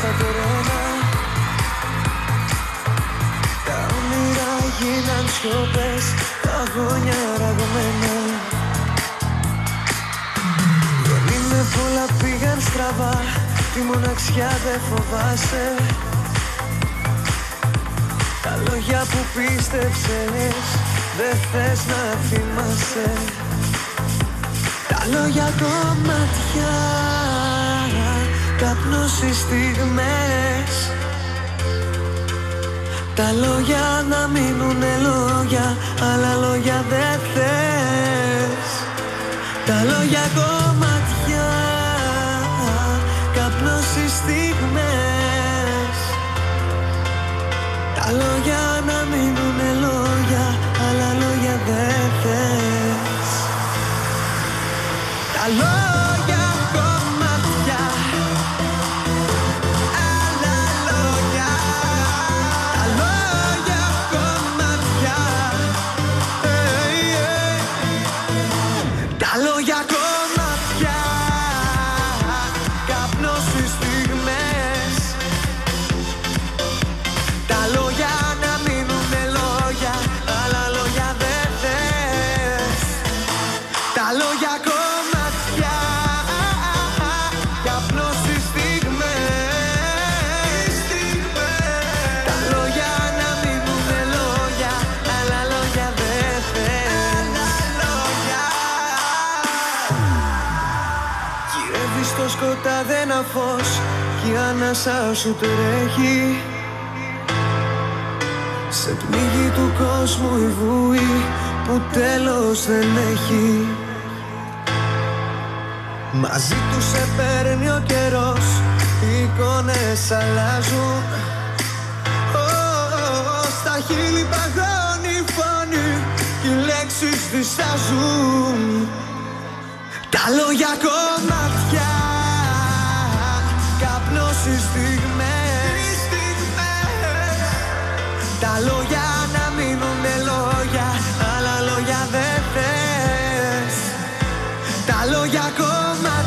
στα τρένα. Τα όνειρα γίναν σιωπές, αγώνια ραγμένα. Δεν είναι πολλά, πήγαν στραβά, τη μοναξιά δεν φοβάσαι. Τα λόγια που πίστεψες, δεν θες να θυμάσαι. Τα λόγια κομμάτια, καπνός οι στιγμές. Τα λόγια να μείνουνε λόγια, άλλα λόγια δεν θες. Τα λόγια κομμάτια, καπνός οι στιγμές. Τα λόγια να μείνουνε λόγια, άλλα λόγια δεν θες. Τα λόγια κομμάτια, άλλα λόγια. Τα λόγια κομμάτια, τα λόγια κομμάτια, καπνός οι στιγμές. Τα λόγια να μείνουνε λόγια, άλλα λόγια δεν θες. Τα λόγια κομμάτια, καπνός οι στιγμές. Τα λόγια να μείνουνε λόγια, άλλα λόγια δεν θες. Γυρεύεις στο σκοτάδι ένα φως κι η ανάσα σου τρέχει. Σε πνίγει του κόσμου η βουή που τέλος δεν έχει. Μαζί του σε παίρνει ο καιρός, οι εικόνες αλλάζουν. Στα χείλη παγώνει η φωνή κι οι λέξεις διστάζουν. Τα λόγια κομμάτια, καπνός οι στιγμές. Τα λόγια να μείνουνε λόγια, άλλα λόγια δεν θες. Τα λόγια κομμάτια,